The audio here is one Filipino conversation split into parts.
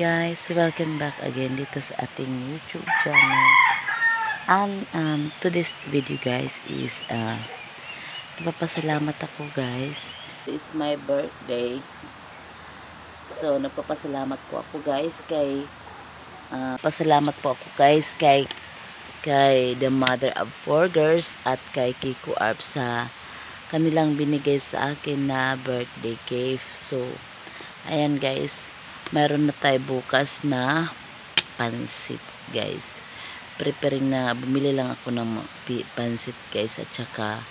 guys, welcome back again dito sa ating YouTube channel. And today's video guys is nagpapasalamat ako guys. It's my birthday. So nagpapasalamat po ako guys kay kay the mother of 4 girls at kay Kiko Arp sa kanilang binigay sa akin na birthday cake. So ayan guys, mayroon na tayo bukas na pansit guys. Preparing na, bumili lang ako ng pansit guys at saka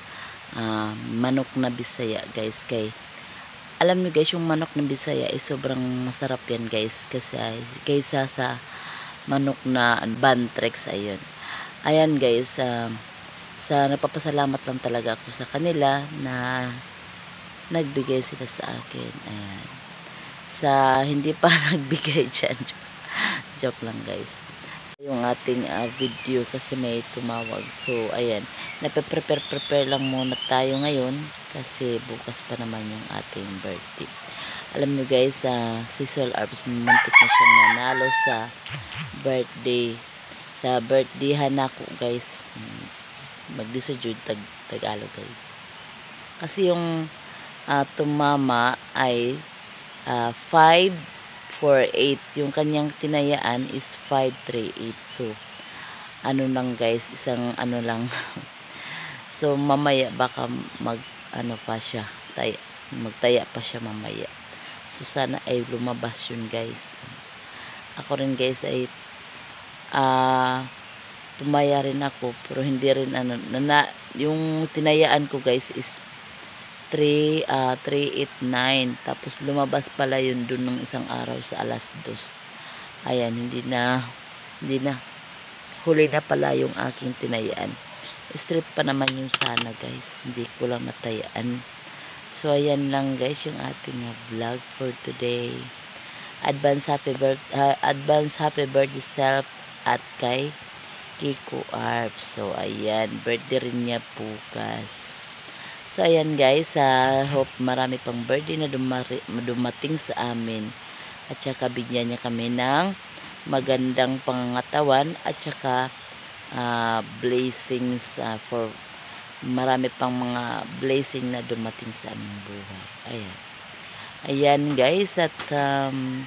manok na Bisaya guys. Alam niyo guys, yung manok na Bisaya ay sobrang masarap yan guys kasi kaysa sa manok na Bantrex. Ayan guys, napapasalamat lang talaga ako sa kanila na nagbigay sila sa akin. Ayan. Sa hindi pa nagbigay dyan, joke lang guys, yung ating video kasi may tumawag. So ayan, nape-prepare lang muna tayo ngayon kasi bukas pa naman yung ating birthday. Alam nyo guys, si Sol Arbs mamantik na siyang nanalo sa birthday ako guys. Magdisujud Tagalog guys, kasi yung tumama ay 548, yung kanyang tinayaan is 538. So ano lang guys, isang ano lang. So mamaya baka magtaya pa siya mamaya. So sana ay lumabas yun guys. Ako rin guys ay tumaya rin ako, pero hindi rin yung tinayaan ko guys is 389, tapos lumabas pala yun dun ng isang araw sa alas 2. Ayan, hindi na huli na pala yung aking tinayaan. Strip pa naman yung sana guys, hindi ko lang natayaan. So ayan lang guys yung ating vlog for today. Advance happy birthday self at kay Kiko Arp. So ayan, birthday rin niya bukas. So ayan guys, hope marami pang birthday na dumating sa amin, at saka bigyan niya kami ng magandang pangangatawan at saka blessings, for marami pang mga blessing na dumating sa aming buhay. Ayan guys, at kung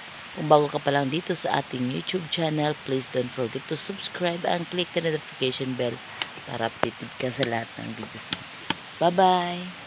bago ka pa lang dito sa ating YouTube channel, please don't forget to subscribe and click the notification bell para updated ka sa lahat ng videos natin. Bye-bye!